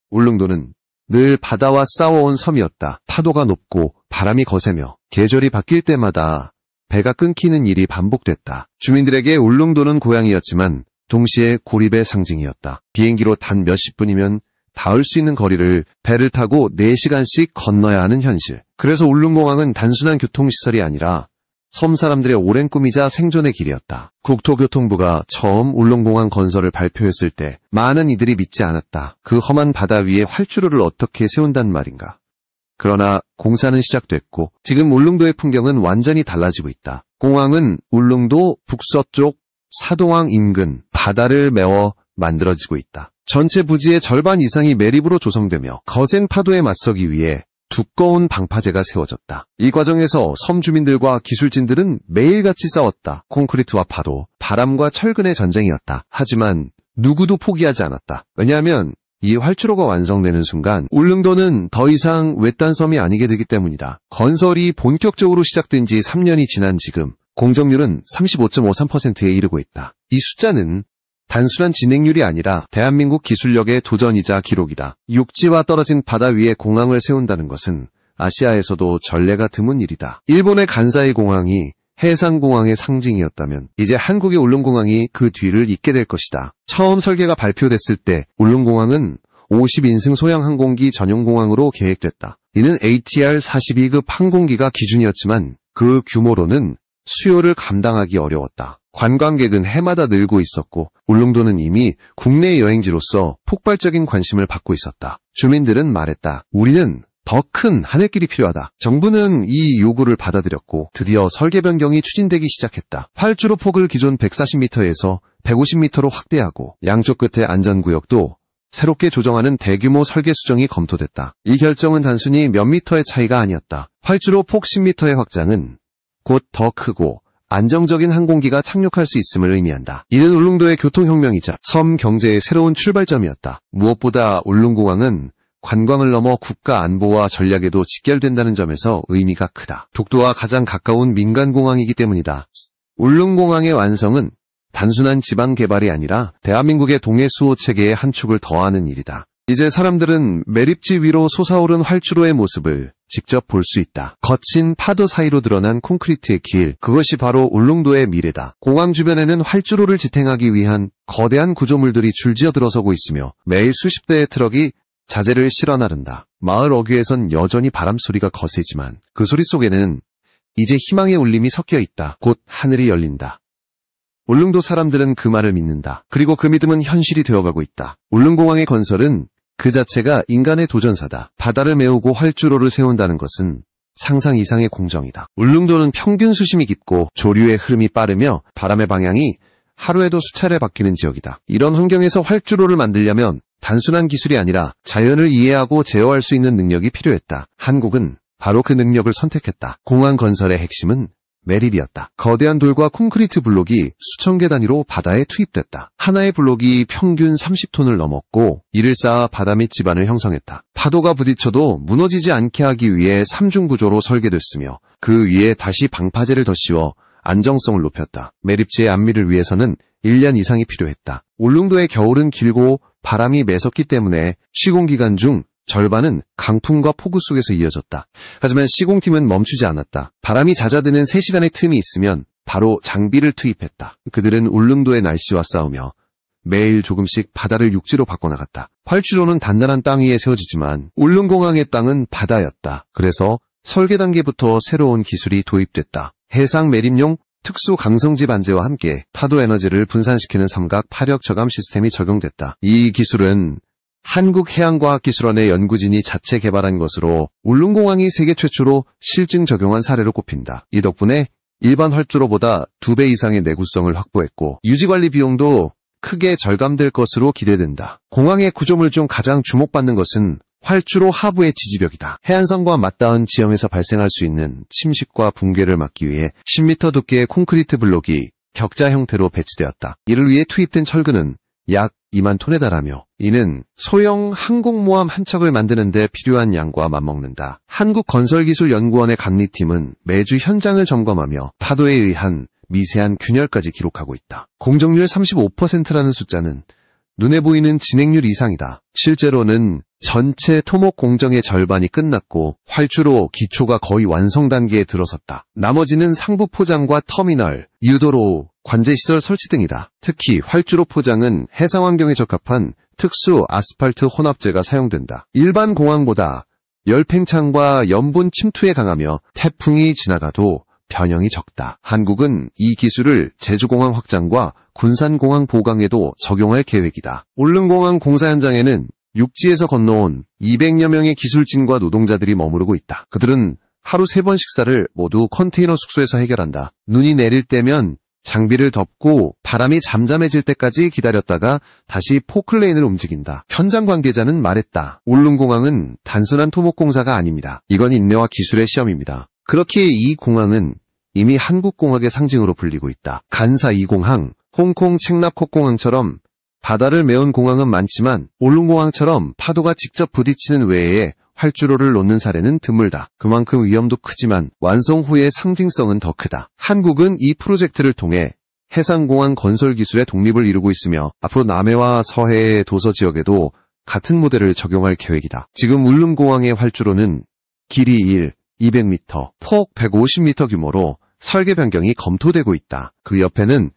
울릉도는 늘 바다와 싸워온 섬이었다. 파도가 높고 바람이 거세며 계절이 바뀔 때마다 배가 끊기는 일이 반복됐다. 주민들에게 울릉도는 고향이었지만 동시에 고립의 상징이었다. 비행기로 단 몇십 분이면 닿을 수 있는 거리를 배를 타고 4시간씩 건너야 하는 현실. 그래서 울릉공항은 단순한 교통시설이 아니라 섬 사람들의 오랜 꿈이자 생존의 길이었다. 국토교통부가 처음 울릉공항 건설을 발표했을 때 많은 이들이 믿지 않았다. 그 험한 바다 위에 활주로를 어떻게 세운단 말인가. 그러나 공사는 시작됐고 지금 울릉도의 풍경은 완전히 달라지고 있다. 공항은 울릉도 북서쪽 사동항 인근 바다를 메워 만들어지고 있다. 전체 부지의 절반 이상이 매립으로 조성되며 거센 파도에 맞서기 위해 두꺼운 방파제가 세워졌다. 이 과정에서 섬 주민들과 기술진들은 매일같이 싸웠다. 콘크리트와 파도, 바람과 철근의 전쟁이었다. 하지만 누구도 포기하지 않았다. 왜냐하면 이 활주로가 완성되는 순간 울릉도는 더 이상 외딴 섬이 아니게 되기 때문이다. 건설이 본격적으로 시작된 지 3년이 지난 지금 공정률은 35.53%에 이르고 있다. 이 숫자는 단순한 진행률이 아니라 대한민국 기술력의 도전이자 기록이다. 육지와 떨어진 바다 위에 공항을 세운다는 것은 아시아에서도 전례가 드문 일이다. 일본의 간사이 공항이 해상공항의 상징이었다면 이제 한국의 울릉공항이 그 뒤를 잇게 될 것이다. 처음 설계가 발표됐을 때 울릉공항은 50인승 소형 항공기 전용공항으로 계획됐다. 이는 ATR-42급 항공기가 기준이었지만 그 규모로는 수요를 감당하기 어려웠다. 관광객은 해마다 늘고 있었고 울릉도는 이미 국내 여행지로서 폭발적인 관심을 받고 있었다. 주민들은 말했다. 우리는 더 큰 하늘길이 필요하다. 정부는 이 요구를 받아들였고 드디어 설계 변경이 추진되기 시작했다. 활주로 폭을 기존 140m에서 150m로 확대하고 양쪽 끝에 안전구역도 새롭게 조정하는 대규모 설계 수정이 검토됐다. 이 결정은 단순히 몇 미터의 차이가 아니었다. 활주로 폭 10m의 확장은 곧 더 크고 안정적인 항공기가 착륙할 수 있음을 의미한다. 이는 울릉도의 교통혁명이자 섬 경제의 새로운 출발점이었다. 무엇보다 울릉공항은 관광을 넘어 국가 안보와 전략에도 직결된다는 점에서 의미가 크다. 독도와 가장 가까운 민간공항이기 때문이다. 울릉공항의 완성은 단순한 지방 개발이 아니라 대한민국의 동해 수호 체계의 한 축을 더하는 일이다. 이제 사람들은 매립지 위로 솟아오른 활주로의 모습을 직접 볼 수 있다. 거친 파도 사이로 드러난 콘크리트의 길, 그것이 바로 울릉도의 미래다. 공항 주변에는 활주로를 지탱하기 위한 거대한 구조물들이 줄지어 들어서고 있으며 매일 수십 대의 트럭이 자재를 실어 나른다. 마을 어귀에선 여전히 바람소리가 거세지만 그 소리 속에는 이제 희망의 울림이 섞여 있다. 곧 하늘이 열린다. 울릉도 사람들은 그 말을 믿는다. 그리고 그 믿음은 현실이 되어가고 있다. 울릉공항의 건설은 그 자체가 인간의 도전사다. 바다를 메우고 활주로를 세운다는 것은 상상 이상의 공정이다. 울릉도는 평균 수심이 깊고 조류의 흐름이 빠르며 바람의 방향이 하루에도 수차례 바뀌는 지역이다. 이런 환경에서 활주로를 만들려면 단순한 기술이 아니라 자연을 이해하고 제어할 수 있는 능력이 필요했다. 한국은 바로 그 능력을 선택했다. 공항 건설의 핵심은 매립이었다. 거대한 돌과 콘크리트 블록이 수천 개 단위로 바다에 투입됐다. 하나의 블록이 평균 30톤을 넘었고 이를 쌓아 바다 밑 지반을 형성했다. 파도가 부딪혀도 무너지지 않게 하기 위해 3중 구조로 설계됐으며 그 위에 다시 방파제를 더 씌워 안정성을 높였다. 매립지의 안미를 위해서는 1년 이상이 필요했다. 울릉도의 겨울은 길고 바람이 매섭기 때문에 시공기간 중 절반은 강풍과 폭우 속에서 이어졌다. 하지만 시공팀은 멈추지 않았다. 바람이 잦아드는 3시간의 틈이 있으면 바로 장비를 투입했다. 그들은 울릉도의 날씨와 싸우며 매일 조금씩 바다를 육지로 바꿔나갔다. 활주로는 단단한 땅 위에 세워지지만 울릉공항의 땅은 바다였다. 그래서 설계 단계부터 새로운 기술이 도입됐다. 해상 매립용 특수 강성지 반제와 함께 파도 에너지를 분산시키는 삼각 파력 저감 시스템이 적용됐다. 이 기술은 한국해양과학기술원의 연구진이 자체 개발한 것으로 울릉공항이 세계 최초로 실증 적용한 사례로 꼽힌다. 이 덕분에 일반 활주로보다 2배 이상의 내구성을 확보했고 유지관리 비용도 크게 절감될 것으로 기대된다. 공항의 구조물 중 가장 주목받는 것은 활주로 하부의 지지벽이다. 해안선과 맞닿은 지형에서 발생할 수 있는 침식과 붕괴를 막기 위해 10m 두께의 콘크리트 블록이 격자 형태로 배치되었다. 이를 위해 투입된 철근은 약 2만 톤에 달하며 이는 소형 항공모함 한 척을 만드는 데 필요한 양과 맞먹는다. 한국건설기술연구원의 감리팀은 매주 현장을 점검하며 파도에 의한 미세한 균열까지 기록하고 있다. 공정률 35%라는 숫자는 눈에 보이는 진행률 이상이다. 실제로는 전체 토목 공정의 절반이 끝났고 활주로 기초가 거의 완성 단계에 들어섰다. 나머지는 상부 포장과 터미널, 유도로, 관제시설 설치 등이다. 특히 활주로 포장은 해상 환경에 적합한 특수 아스팔트 혼합재가 사용된다. 일반 공항보다 열팽창과 염분 침투에 강하며 태풍이 지나가도 변형이 적다. 한국은 이 기술을 제주공항 확장과 군산공항 보강에도 적용할 계획이다. 울릉공항 공사 현장에는 육지에서 건너온 200여 명의 기술진과 노동자들이 머무르고 있다. 그들은 하루 3번 식사를 모두 컨테이너 숙소에서 해결한다. 눈이 내릴 때면 장비를 덮고 바람이 잠잠해질 때까지 기다렸다가 다시 포클레인을 움직인다. 현장 관계자는 말했다. 울릉공항은 단순한 토목공사가 아닙니다. 이건 인내와 기술의 시험입니다. 그렇기에 이 공항은 이미 한국공학의 상징으로 불리고 있다. 간사 2공항, 홍콩 첵라콕공항처럼 바다를 메운 공항은 많지만 울릉공항처럼 파도가 직접 부딪히는 외에 활주로를 놓는 사례는 드물다. 그만큼 위험도 크지만 완성 후의 상징성은 더 크다. 한국은 이 프로젝트를 통해 해상공항 건설 기술의 독립을 이루고 있으며 앞으로 남해와 서해의 도서 지역에도 같은 모델을 적용할 계획이다. 지금 울릉공항의 활주로는 길이 200m, 폭 150m 규모로 설계 변경이 검토되고 있다. 그 옆에는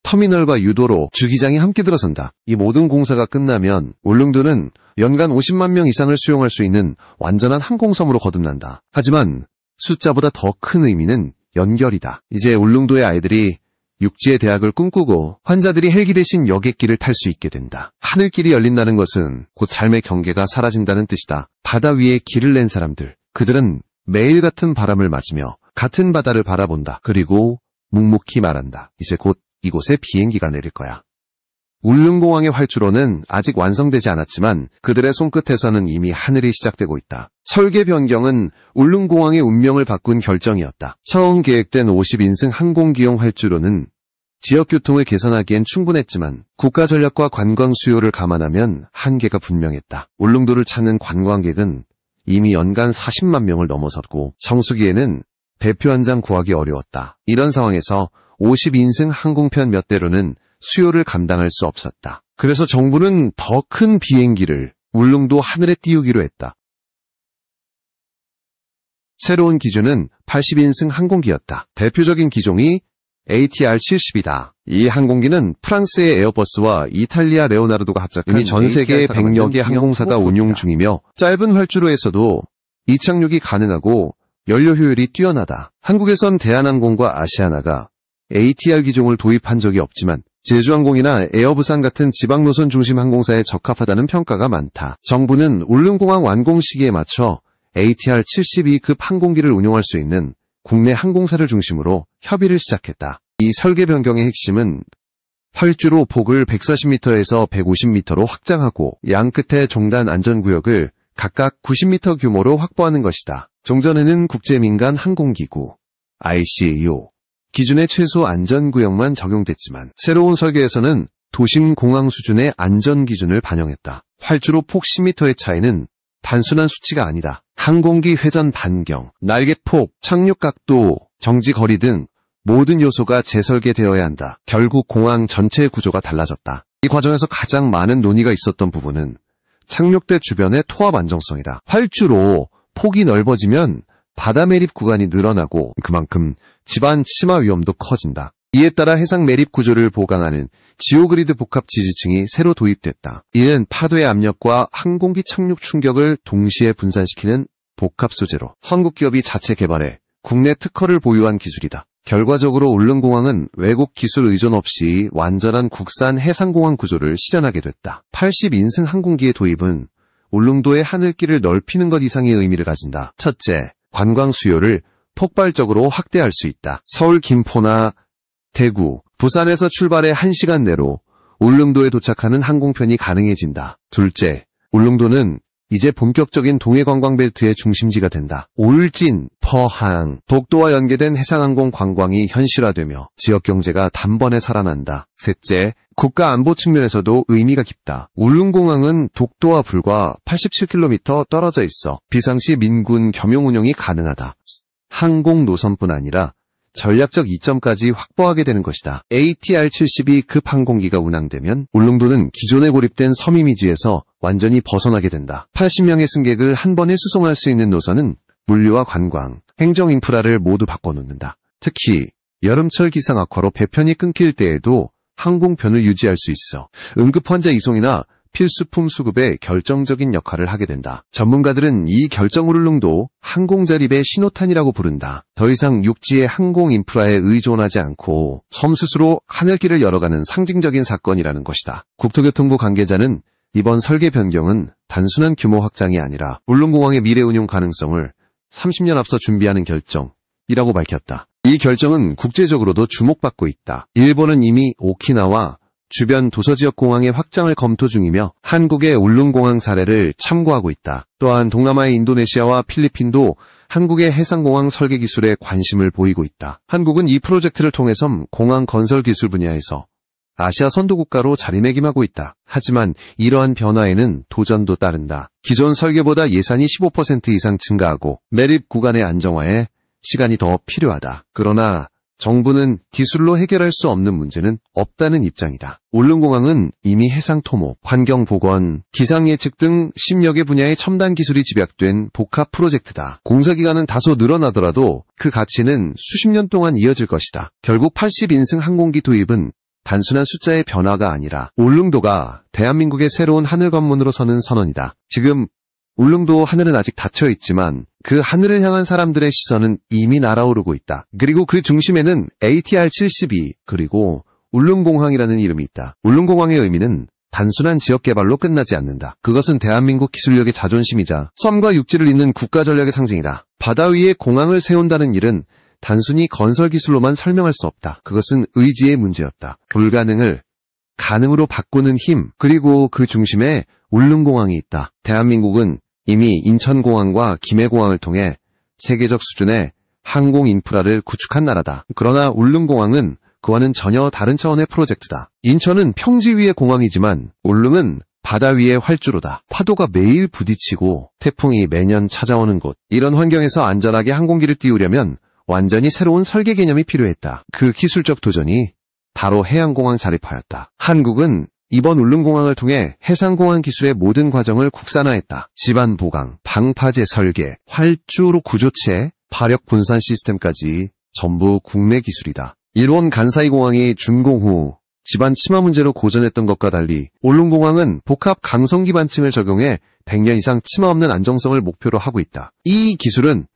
터미널과 유도로, 주기장이 함께 들어선다. 이 모든 공사가 끝나면 울릉도는 연간 50만 명 이상을 수용할 수 있는 완전한 항공섬으로 거듭난다. 하지만 숫자보다 더 큰 의미는 연결이다. 이제 울릉도의 아이들이 육지의 대학을 꿈꾸고 환자들이 헬기 대신 여객기를 탈 수 있게 된다. 하늘길이 열린다는 것은 곧 삶의 경계가 사라진다는 뜻이다. 바다 위에 길을 낸 사람들, 그들은 매일 같은 바람을 맞으며 같은 바다를 바라본다. 그리고 묵묵히 말한다. 이제 곧 이곳에 비행기가 내릴 거야. 울릉공항의 활주로는 아직 완성되지 않았지만 그들의 손끝에서는 이미 하늘이 시작되고 있다. 설계 변경은 울릉공항의 운명을 바꾼 결정이었다. 처음 계획된 50인승 항공기용 활주로는 지역교통을 개선하기엔 충분했지만 국가 전략과 관광 수요를 감안하면 한계가 분명했다. 울릉도를 찾는 관광객은 이미 연간 40만 명을 넘어섰고 성수기에는 배표 한 장 구하기 어려웠다. 이런 상황에서 50인승 항공편 몇 대로는 수요를 감당할 수 없었다. 그래서 정부는 더 큰 비행기를 울릉도 하늘에 띄우기로 했다. 새로운 기준은 80인승 항공기였다. 대표적인 기종이 ATR-70이다. 이 항공기는 프랑스의 에어버스와 이탈리아 레오나르도가 합작한 이미 전 세계 100여 개 항공사가 운용 중이며 짧은 활주로에서도 이착륙이 가능하고 연료 효율이 뛰어나다. 한국에선 대한항공과 아시아나가 ATR 기종을 도입한 적이 없지만 제주항공이나 에어부산 같은 지방노선 중심 항공사에 적합하다는 평가가 많다. 정부는 울릉공항 완공 시기에 맞춰 ATR-72급 항공기를 운용할 수 있는 국내 항공사를 중심으로 협의를 시작했다. 이 설계 변경의 핵심은 활주로 폭을 140m에서 150m로 확장하고 양끝의 종단 안전구역을 각각 90m 규모로 확보하는 것이다. 종전에는 국제민간 항공기구 ICAO 기준의 최소 안전구역만 적용됐지만 새로운 설계에서는 도심 공항 수준의 안전기준을 반영했다. 활주로 폭 10m의 차이는 단순한 수치가 아니다. 항공기 회전 반경, 날개폭, 착륙각도, 정지거리 등 모든 요소가 재설계되어야 한다. 결국 공항 전체의 구조가 달라졌다. 이 과정에서 가장 많은 논의가 있었던 부분은 착륙대 주변의 토합 안정성이다. 활주로 폭이 넓어지면 바다 매립 구간이 늘어나고 그만큼 집안 침하 위험도 커진다. 이에 따라 해상 매립 구조를 보강하는 지오그리드 복합 지지층이 새로 도입됐다. 이는 파도의 압력과 항공기 착륙 충격을 동시에 분산시키는 복합 소재로 한국 기업이 자체 개발해 국내 특허를 보유한 기술이다. 결과적으로 울릉공항은 외국 기술 의존 없이 완전한 국산 해상공항 구조를 실현하게 됐다. 80인승 항공기의 도입은 울릉도의 하늘길을 넓히는 것 이상의 의미를 가진다. 첫째, 관광 수요를 폭발적으로 확대할 수 있다. 서울 김포나 대구, 부산에서 출발해 1시간 내로 울릉도에 도착하는 항공편이 가능해진다. 둘째, 울릉도는 이제 본격적인 동해관광벨트의 중심지가 된다. 울진, 포항, 독도와 연계된 해상항공 관광이 현실화되며 지역경제가 단번에 살아난다. 셋째, 국가안보 측면에서도 의미가 깊다. 울릉공항은 독도와 불과 87km 떨어져 있어 비상시 민군 겸용 운영이 가능하다. 항공 노선뿐 아니라 전략적 이점까지 확보하게 되는 것이다. ATR-72 급 항공기가 운항되면 울릉도는 기존에 고립된 섬 이미지에서 완전히 벗어나게 된다. 80명의 승객을 한 번에 수송할 수 있는 노선은 물류와 관광, 행정 인프라를 모두 바꿔놓는다. 특히 여름철 기상 악화로 배편이 끊길 때에도 항공편을 유지할 수 있어 응급 환자 이송이나 필수품 수급에 결정적인 역할을 하게 된다. 전문가들은 이 결정 울릉도 항공자립의 신호탄이라고 부른다. 더 이상 육지의 항공 인프라에 의존하지 않고 섬 스스로 하늘길을 열어가는 상징적인 사건이라는 것이다. 국토교통부 관계자는 이번 설계 변경은 단순한 규모 확장이 아니라 울릉공항의 미래 운용 가능성을 30년 앞서 준비하는 결정이라고 밝혔다. 이 결정은 국제적으로도 주목받고 있다. 일본은 이미 오키나와 주변 도서지역 공항의 확장을 검토 중이며 한국의 울릉공항 사례를 참고하고 있다. 또한 동남아의 인도네시아와 필리핀도 한국의 해상공항 설계 기술에 관심을 보이고 있다. 한국은 이 프로젝트를 통해서 공항 건설 기술 분야에서 아시아 선도국가로 자리매김하고 있다. 하지만 이러한 변화에는 도전도 따른다. 기존 설계보다 예산이 15% 이상 증가하고 매립 구간의 안정화에 시간이 더 필요하다. 그러나 정부는 기술로 해결할 수 없는 문제는 없다는 입장이다. 울릉공항은 이미 해상토목, 환경보건, 기상예측 등 10여 개 분야의 첨단 기술이 집약된 복합 프로젝트다. 공사기간은 다소 늘어나더라도 그 가치는 수십 년 동안 이어질 것이다. 결국 80인승 항공기 도입은 단순한 숫자의 변화가 아니라 울릉도가 대한민국의 새로운 하늘 관문으로 서는 선언이다. 지금 울릉도 하늘은 아직 닫혀 있지만 그 하늘을 향한 사람들의 시선은 이미 날아오르고 있다. 그리고 그 중심에는 ATR-72 그리고 울릉공항이라는 이름이 있다. 울릉공항의 의미는 단순한 지역 개발로 끝나지 않는다. 그것은 대한민국 기술력의 자존심이자 섬과 육지를 잇는 국가 전략의 상징이다. 바다 위에 공항을 세운다는 일은 단순히 건설 기술로만 설명할 수 없다. 그것은 의지의 문제였다. 불가능을 가능으로 바꾸는 힘, 그리고 그 중심에 울릉공항이 있다. 대한민국은 이미 인천공항과 김해공항을 통해 세계적 수준의 항공 인프라를 구축한 나라다. 그러나 울릉공항은 그와는 전혀 다른 차원의 프로젝트다. 인천은 평지 위의 공항이지만 울릉은 바다 위의 활주로다. 파도가 매일 부딪히고 태풍이 매년 찾아오는 곳. 이런 환경에서 안전하게 항공기를 띄우려면 완전히 새로운 설계 개념이 필요했다. 그 기술적 도전이 바로 해양공항 자립화였다. 한국은 이번 울릉공항을 통해 해상공항 기술의 모든 과정을 국산화했다. 지반 보강, 방파제 설계, 활주로 구조체, 파력 분산 시스템까지 전부 국내 기술이다. 일본 간사이 공항이 준공 후 지반 침하 문제로 고전했던 것과 달리 울릉공항은 복합 강성 기반층을 적용해 100년 이상 침하 없는 안정성을 목표로 하고 있다. 이 기술은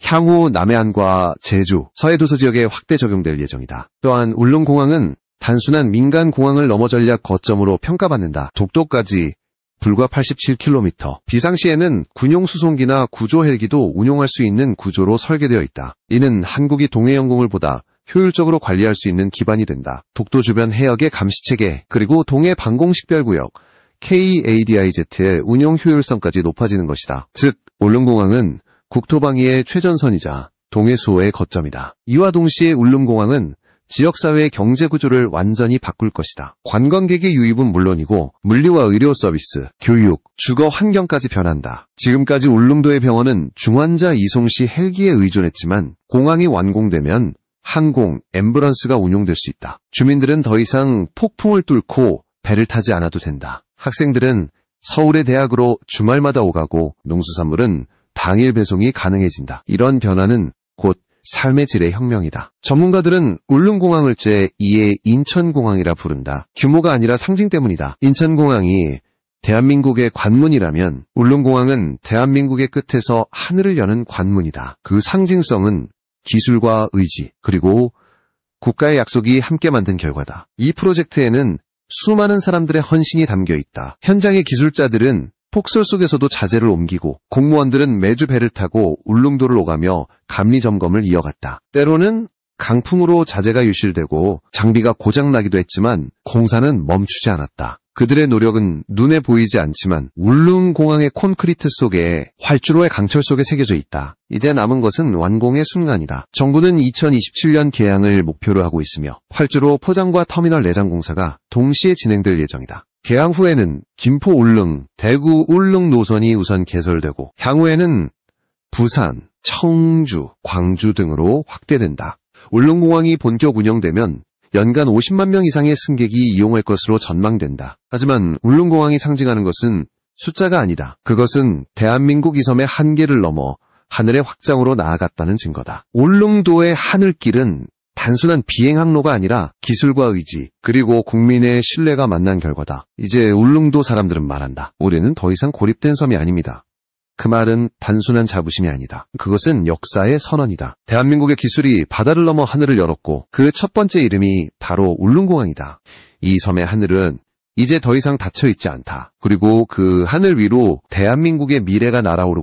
향후 남해안과 제주, 서해도서 지역에 확대 적용될 예정이다. 또한 울릉공항은 단순한 민간 공항을 넘어 전략 거점으로 평가받는다. 독도까지 불과 87km. 비상시에는 군용 수송기나 구조 헬기도 운용할 수 있는 구조로 설계되어 있다. 이는 한국이 동해연공을 보다 효율적으로 관리할 수 있는 기반이 된다. 독도 주변 해역의 감시체계, 그리고 동해 방공식별구역, KADIZ의 운용 효율성까지 높아지는 것이다. 즉, 울릉공항은 국토방위의 최전선이자 동해 수호의 거점이다. 이와 동시에 울릉공항은 지역사회의 경제구조를 완전히 바꿀 것이다. 관광객의 유입은 물론이고 물리와 의료 서비스, 교육, 주거 환경까지 변한다. 지금까지 울릉도의 병원은 중환자 이송 시 헬기에 의존했지만 공항이 완공되면 항공, 앰뷸런스가 운용될 수 있다. 주민들은 더 이상 폭풍을 뚫고 배를 타지 않아도 된다. 학생들은 서울의 대학으로 주말마다 오가고 농수산물은 당일 배송이 가능해진다. 이런 변화는 곧 삶의 질의 혁명이다. 전문가들은 울릉공항을 제2의 인천공항이라 부른다. 규모가 아니라 상징 때문이다. 인천공항이 대한민국의 관문이라면 울릉공항은 대한민국의 끝에서 하늘을 여는 관문이다. 그 상징성은 기술과 의지, 그리고 국가의 약속이 함께 만든 결과다. 이 프로젝트에는 수많은 사람들의 헌신이 담겨 있다. 현장의 기술자들은 폭설 속에서도 자재를 옮기고 공무원들은 매주 배를 타고 울릉도를 오가며 감리 점검을 이어갔다. 때로는 강풍으로 자재가 유실되고 장비가 고장나기도 했지만 공사는 멈추지 않았다. 그들의 노력은 눈에 보이지 않지만 울릉공항의 콘크리트 속에 활주로의 강철 속에 새겨져 있다. 이제 남은 것은 완공의 순간이다. 정부는 2027년 개항을 목표로 하고 있으며 활주로 포장과 터미널 내장 공사가 동시에 진행될 예정이다. 개항 후에는 김포 울릉, 대구 울릉 노선이 우선 개설되고 향후에는 부산, 청주, 광주 등으로 확대된다. 울릉공항이 본격 운영되면 연간 50만 명 이상의 승객이 이용할 것으로 전망된다. 하지만 울릉공항이 상징하는 것은 숫자가 아니다. 그것은 대한민국 이섬의 한계를 넘어 하늘의 확장으로 나아갔다는 증거다. 울릉도의 하늘길은 단순한 비행 항로가 아니라 기술과 의지, 그리고 국민의 신뢰가 만난 결과다. 이제 울릉도 사람들은 말한다. 우리는 더 이상 고립된 섬이 아닙니다. 그 말은 단순한 자부심이 아니다. 그것은 역사의 선언이다. 대한민국의 기술이 바다를 넘어 하늘을 열었고 그 첫 번째 이름이 바로 울릉공항이다. 이 섬의 하늘은 이제 더 이상 닫혀있지 않다. 그리고 그 하늘 위로 대한민국의 미래가 날아오르고